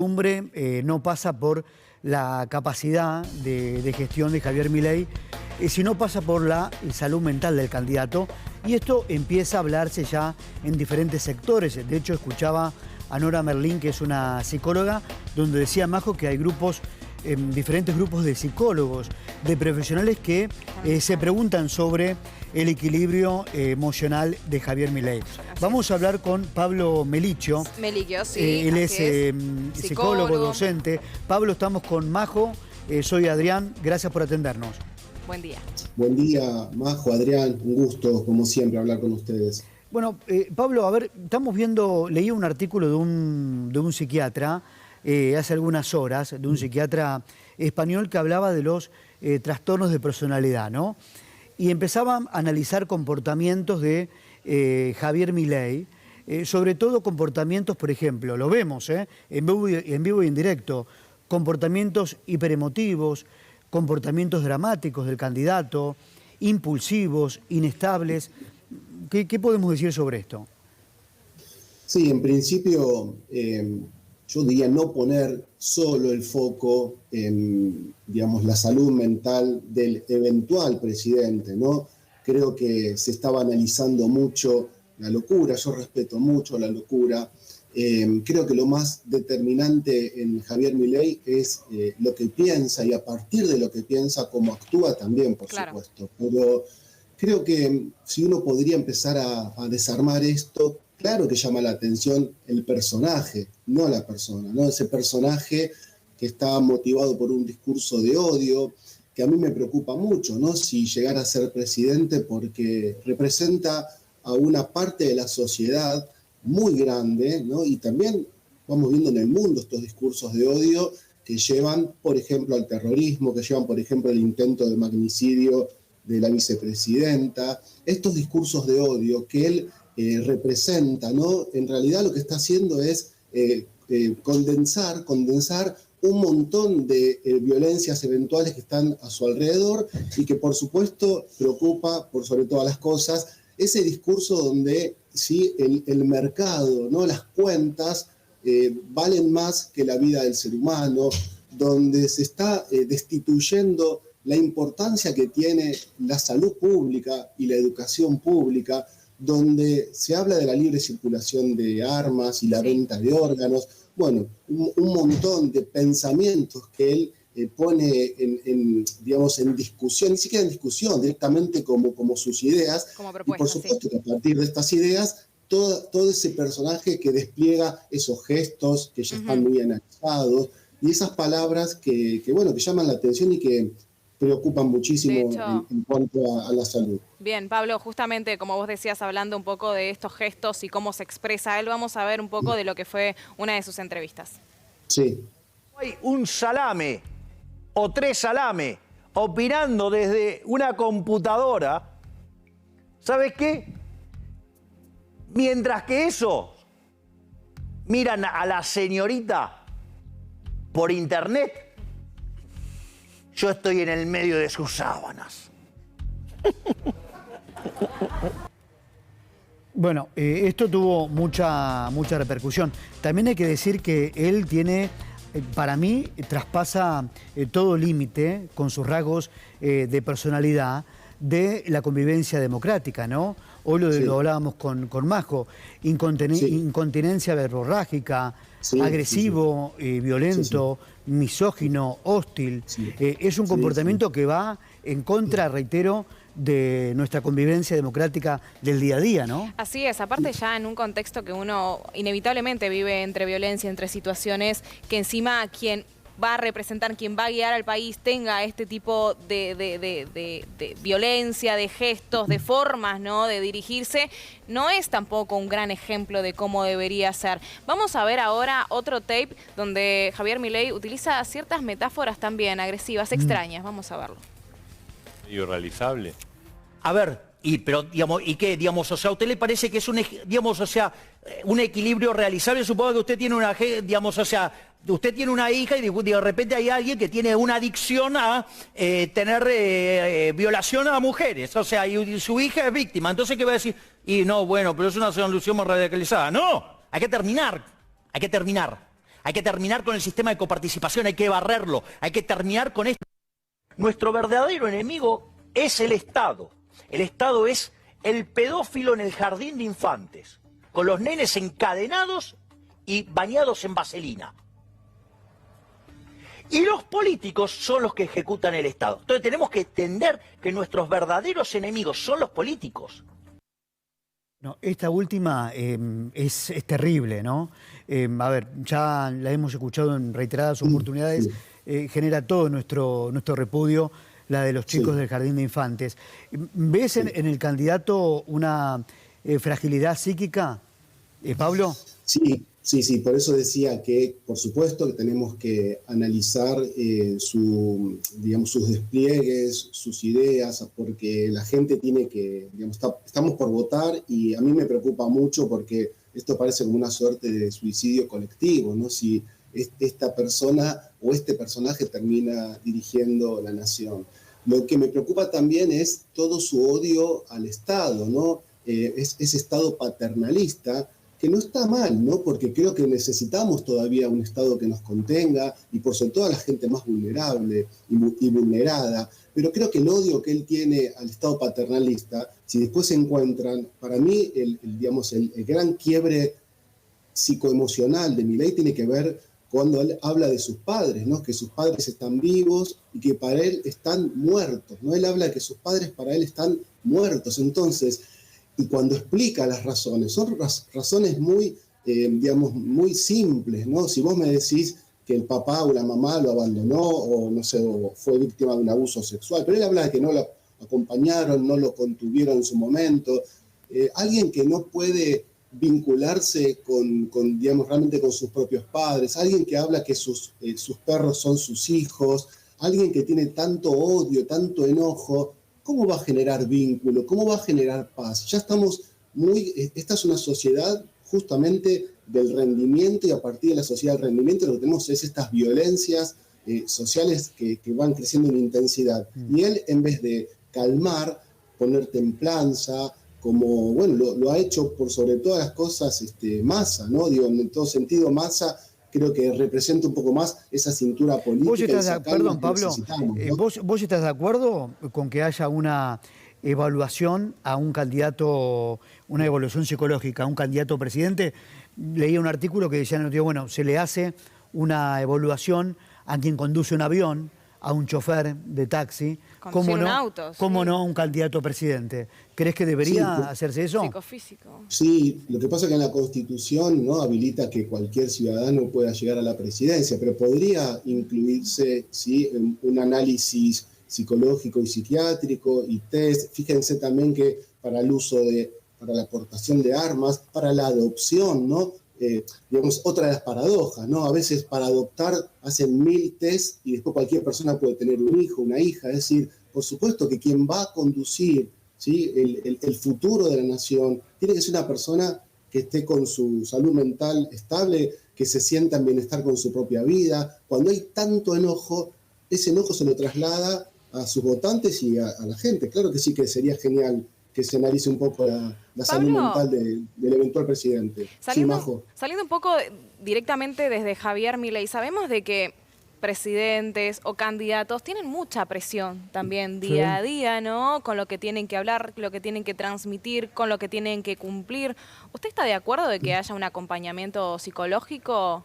No pasa por la capacidad de gestión de Javier Milei, sino pasa por la salud mental del candidato. Y esto empieza a hablarse ya en diferentes sectores. De hecho, escuchaba a Nora Merlín, que es una psicóloga, donde decía Majo que hay grupos, diferentes grupos de psicólogos, de profesionales que se preguntan sobre el equilibrio emocional de Javier Milei. Vamos a hablar con Pablo Melicchio. Melicchio, sí. Él es psicólogo, docente. Pablo, estamos con Majo. Soy Adrián. Gracias por atendernos. Buen día. Buen día, Majo, Adrián. Un gusto, como siempre, hablar con ustedes. Bueno, Pablo, a ver, estamos viendo, leí un artículo de un psiquiatra hace algunas horas, de un psiquiatra español que hablaba de los trastornos de personalidad, ¿no? Y empezaba a analizar comportamientos de Javier Milei, sobre todo comportamientos, por ejemplo, lo vemos en vivo y en directo, comportamientos hiperemotivos, comportamientos dramáticos del candidato, impulsivos, inestables. ¿Qué podemos decir sobre esto? Sí, en principio, yo diría no poner solo el foco en, digamos, la salud mental del eventual presidente, ¿no? Creo que se estaba analizando mucho la locura, yo respeto mucho la locura. Creo que lo más determinante en Javier Milei es lo que piensa, y a partir de lo que piensa, cómo actúa también, por supuesto. Pero creo que si uno podría empezar a desarmar esto, claro que llama la atención el personaje, no la persona, ¿no? Ese personaje que está motivado por un discurso de odio, que a mí me preocupa mucho, ¿no? Si llegara a ser presidente, porque representa a una parte de la sociedad muy grande, ¿no? Y también vamos viendo en el mundo estos discursos de odio que llevan, por ejemplo, al terrorismo, que llevan, por ejemplo, al intento de magnicidio de la vicepresidenta. Estos discursos de odio que él representa, ¿no? En realidad lo que está haciendo es condensar un montón de violencias eventuales que están a su alrededor, y que por supuesto preocupa, por sobre todas las cosas, ese discurso donde sí, el mercado, ¿no? Las cuentas valen más que la vida del ser humano, donde se está destituyendo la importancia que tiene la salud pública y la educación pública, donde se habla de la libre circulación de armas y la venta de órganos. Bueno, un montón de pensamientos que él pone digamos, en discusión, ni siquiera en discusión, directamente como sus ideas. Como propuesta, y por supuesto que a partir de estas ideas, todo ese personaje que despliega esos gestos que ya están muy analizados, y esas palabras que llaman la atención y que preocupan muchísimo en cuanto a la salud. Bien, Pablo, justamente como vos decías, hablando un poco de estos gestos y cómo se expresa él, vamos a ver un poco de lo que fue una de sus entrevistas. Sí. Hay un salame o 3 salames opinando desde una computadora. ¿Sabes qué? Mientras que eso miran a la señorita por internet, yo estoy en el medio de sus sábanas. Bueno, esto tuvo mucha repercusión. También hay que decir que él tiene, para mí, traspasa todo límite con sus rasgos de personalidad de la convivencia democrática, ¿no? Hoy lo hablábamos con Majo, incontinencia verborrágica, agresivo, violento, misógino, hostil. Es un comportamiento que va en contra, reitero, de nuestra convivencia democrática del día a día, ¿no? Así es, aparte ya en un contexto que uno inevitablemente vive entre violencia, entre situaciones que encima quien va a representar, quien va a guiar al país tenga este tipo de violencia, de gestos, de formas, ¿no?, de dirigirse, no es tampoco un gran ejemplo de cómo debería ser. Vamos a ver ahora otro tape donde Javier Milei utiliza ciertas metáforas también agresivas, extrañas. Vamos a verlo. Irrealizable. A ver, pero digamos, ¿y qué? Digamos, o sea, ¿a usted le parece que es un equilibrio realizable? Supongo que usted tiene una, digamos, o sea, usted tiene una hija y de repente hay alguien que tiene una adicción a tener violación a mujeres, o sea, y su hija es víctima. Entonces, ¿qué va a decir? Y no, bueno, pero es una solución más radicalizada. No, hay que terminar. Hay que terminar con el sistema de coparticipación, hay que barrerlo, hay que terminar con esto. Nuestro verdadero enemigo es el Estado. El Estado es el pedófilo en el jardín de infantes, con los nenes encadenados y bañados en vaselina. Y los políticos son los que ejecutan el Estado. Entonces tenemos que entender que nuestros verdaderos enemigos son los políticos. No, esta última es terrible, ¿no? A ver, ya la hemos escuchado en reiteradas oportunidades, genera todo nuestro repudio, la de los chicos del Jardín de Infantes. ¿Ves en el candidato una fragilidad psíquica, Pablo? Sí, por eso decía que, por supuesto, que tenemos que analizar sus despliegues, sus ideas, porque la gente tiene que, estamos por votar y a mí me preocupa mucho porque esto parece como una suerte de suicidio colectivo, ¿no? Si esta persona o este personaje termina dirigiendo la nación. Lo que me preocupa también es todo su odio al Estado, ¿no? Ese Estado paternalista, que no está mal, ¿no? Porque creo que necesitamos todavía un Estado que nos contenga y por sobre todo a la gente más vulnerable y vulnerada. Pero creo que el odio que él tiene al Estado paternalista, si después se encuentran, para mí el gran quiebre psicoemocional de Milei tiene que ver cuando él habla de sus padres, ¿no? Que sus padres están vivos y que para él están muertos, ¿no? Él habla de que sus padres para él están muertos. Entonces, y cuando explica las razones, son razones muy, muy simples, ¿no? Si vos me decís que el papá o la mamá lo abandonó o, no sé, o fue víctima de un abuso sexual, pero él habla de que no lo acompañaron, no lo contuvieron en su momento. Alguien que no puede vincularse realmente con sus propios padres, alguien que habla que sus perros son sus hijos, alguien que tiene tanto odio, tanto enojo. ¿Cómo va a generar vínculo? ¿Cómo va a generar paz? Ya estamos esta es una sociedad justamente del rendimiento y a partir de la sociedad del rendimiento lo que tenemos es estas violencias sociales que van creciendo en intensidad. Y él, en vez de calmar, poner templanza, como, bueno, lo ha hecho por sobre todas las cosas Massa, ¿no? Digo, en todo sentido, Massa creo que representa un poco más esa cintura política. Perdón, Pablo, ¿no? ¿Vos estás de acuerdo con que haya una evaluación a un candidato, una evaluación psicológica a un candidato a presidente? Leía un artículo que decía, bueno, se le hace una evaluación a quien conduce un avión, a un chofer de taxi, ¿cómo no a un candidato a presidente? ¿Crees que debería hacerse eso? Psicofísico. Sí, lo que pasa es que en la Constitución no habilita que cualquier ciudadano pueda llegar a la presidencia, pero podría incluirse un análisis psicológico y psiquiátrico y test. Fíjense también que para el uso para la aportación de armas, para la adopción, ¿no? Otra de las paradojas, ¿no? A veces para adoptar hacen 1000 test y después cualquier persona puede tener un hijo, una hija. Es decir, por supuesto que quien va a conducir, ¿sí?, el futuro de la nación tiene que ser una persona que esté con su salud mental estable, que se sienta en bienestar con su propia vida. Cuando hay tanto enojo, ese enojo se lo traslada a sus votantes y a la gente. Claro que sí, que sería genial que se analice un poco la salud mental del eventual presidente. Saliendo un poco directamente desde Javier Milei, sabemos de que presidentes o candidatos tienen mucha presión también día a día, ¿no? Con lo que tienen que hablar, lo que tienen que transmitir, con lo que tienen que cumplir. ¿Usted está de acuerdo de que haya un acompañamiento psicológico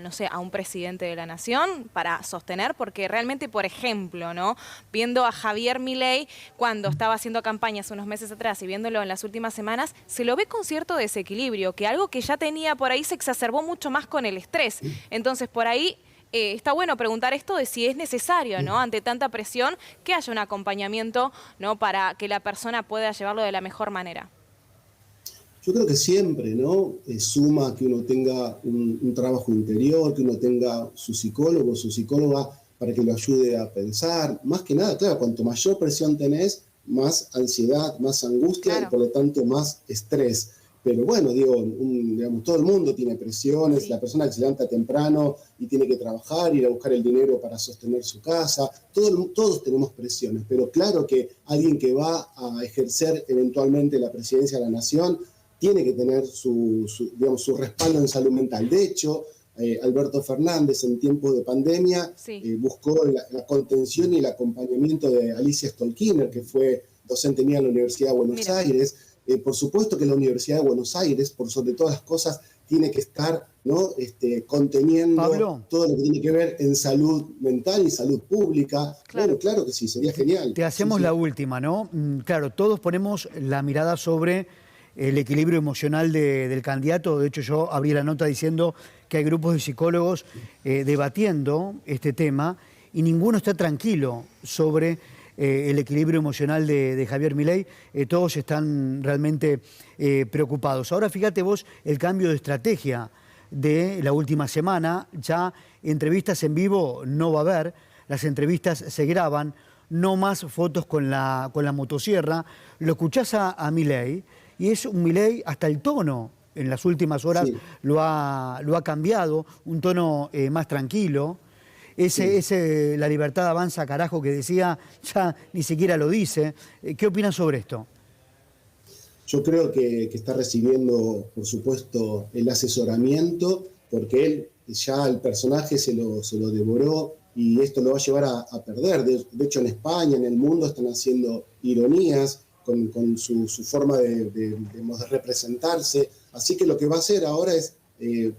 no sé, a un presidente de la nación para sostener? Porque realmente, por ejemplo, ¿no?, viendo a Javier Milei cuando estaba haciendo campaña hace unos meses atrás y viéndolo en las últimas semanas, se lo ve con cierto desequilibrio, que algo que ya tenía por ahí se exacerbó mucho más con el estrés. Entonces, por ahí está bueno preguntar esto de si es necesario, ¿no?, ante tanta presión, que haya un acompañamiento, ¿no?, para que la persona pueda llevarlo de la mejor manera. Yo creo que siempre, ¿no?, suma que uno tenga un trabajo interior, que uno tenga su psicólogo, su psicóloga, para que lo ayude a pensar. Más que nada, claro, cuanto mayor presión tenés, más ansiedad, más angustia, claro, y por lo tanto más estrés. Pero bueno, todo el mundo tiene presiones, la persona que se levanta temprano y tiene que trabajar, ir a buscar el dinero para sostener su casa, todos tenemos presiones, pero claro que alguien que va a ejercer eventualmente la presidencia de la nación tiene que tener su respaldo en salud mental. De hecho, Alberto Fernández en tiempos de pandemia, Sí. buscó la contención y el acompañamiento de Alicia Stolkiner, que fue docente mía en la Universidad de Buenos Mira. Aires. Por supuesto que la Universidad de Buenos Aires, por sobre todas las cosas, tiene que estar, ¿no? Conteniendo Pablo, todo lo que tiene que ver en salud mental y salud pública. Claro. Bueno, claro que sí, sería genial. te hacemos Sí, sí. la última, ¿no? Claro, todos ponemos la mirada sobre el equilibrio emocional del candidato. De hecho, yo abrí la nota diciendo que hay grupos de psicólogos debatiendo este tema y ninguno está tranquilo sobre el equilibrio emocional de Javier Milei. Todos están realmente preocupados. Ahora fíjate vos el cambio de estrategia de la última semana. Ya entrevistas en vivo no va a haber, las entrevistas se graban, no más fotos con la motosierra. Lo escuchás a Milei y es un Milei, hasta el tono en las últimas horas Sí. lo ha cambiado, un tono más tranquilo. Ese la libertad avanza, carajo, que decía, ya ni siquiera lo dice. ¿Qué opinas sobre esto? Yo creo que está recibiendo, por supuesto, el asesoramiento, porque él ya el personaje se lo devoró y esto lo va a llevar a perder. De hecho, en España, en el mundo, están haciendo ironías con su forma de representarse. Así que lo que va a hacer ahora es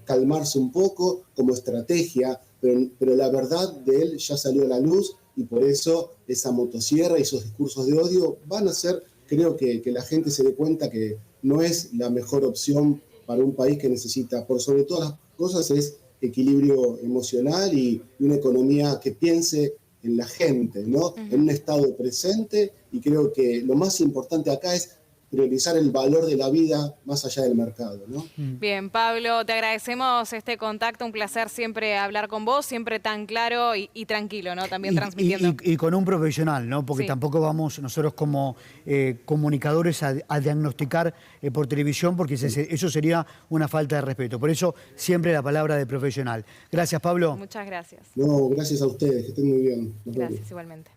calmarse un poco como estrategia, pero la verdad de él ya salió a la luz y por eso esa motosierra y esos discursos de odio van a hacer, creo que la gente se dé cuenta que no es la mejor opción para un país que necesita, por sobre todas las cosas, es equilibrio emocional y una economía que piense en la gente, ¿no? En un estado presente, y creo que lo más importante acá es priorizar el valor de la vida más allá del mercado, ¿no? Bien, Pablo, te agradecemos este contacto, un placer siempre hablar con vos, siempre tan claro y tranquilo, ¿no? También transmitiendo. Y con un profesional, ¿no? Porque Sí. tampoco vamos nosotros como comunicadores a diagnosticar por televisión, porque eso sería una falta de respeto. Por eso siempre la palabra de profesional. Gracias, Pablo. Muchas gracias. No, gracias a ustedes, que estén muy bien. Nos vemos. Gracias igualmente.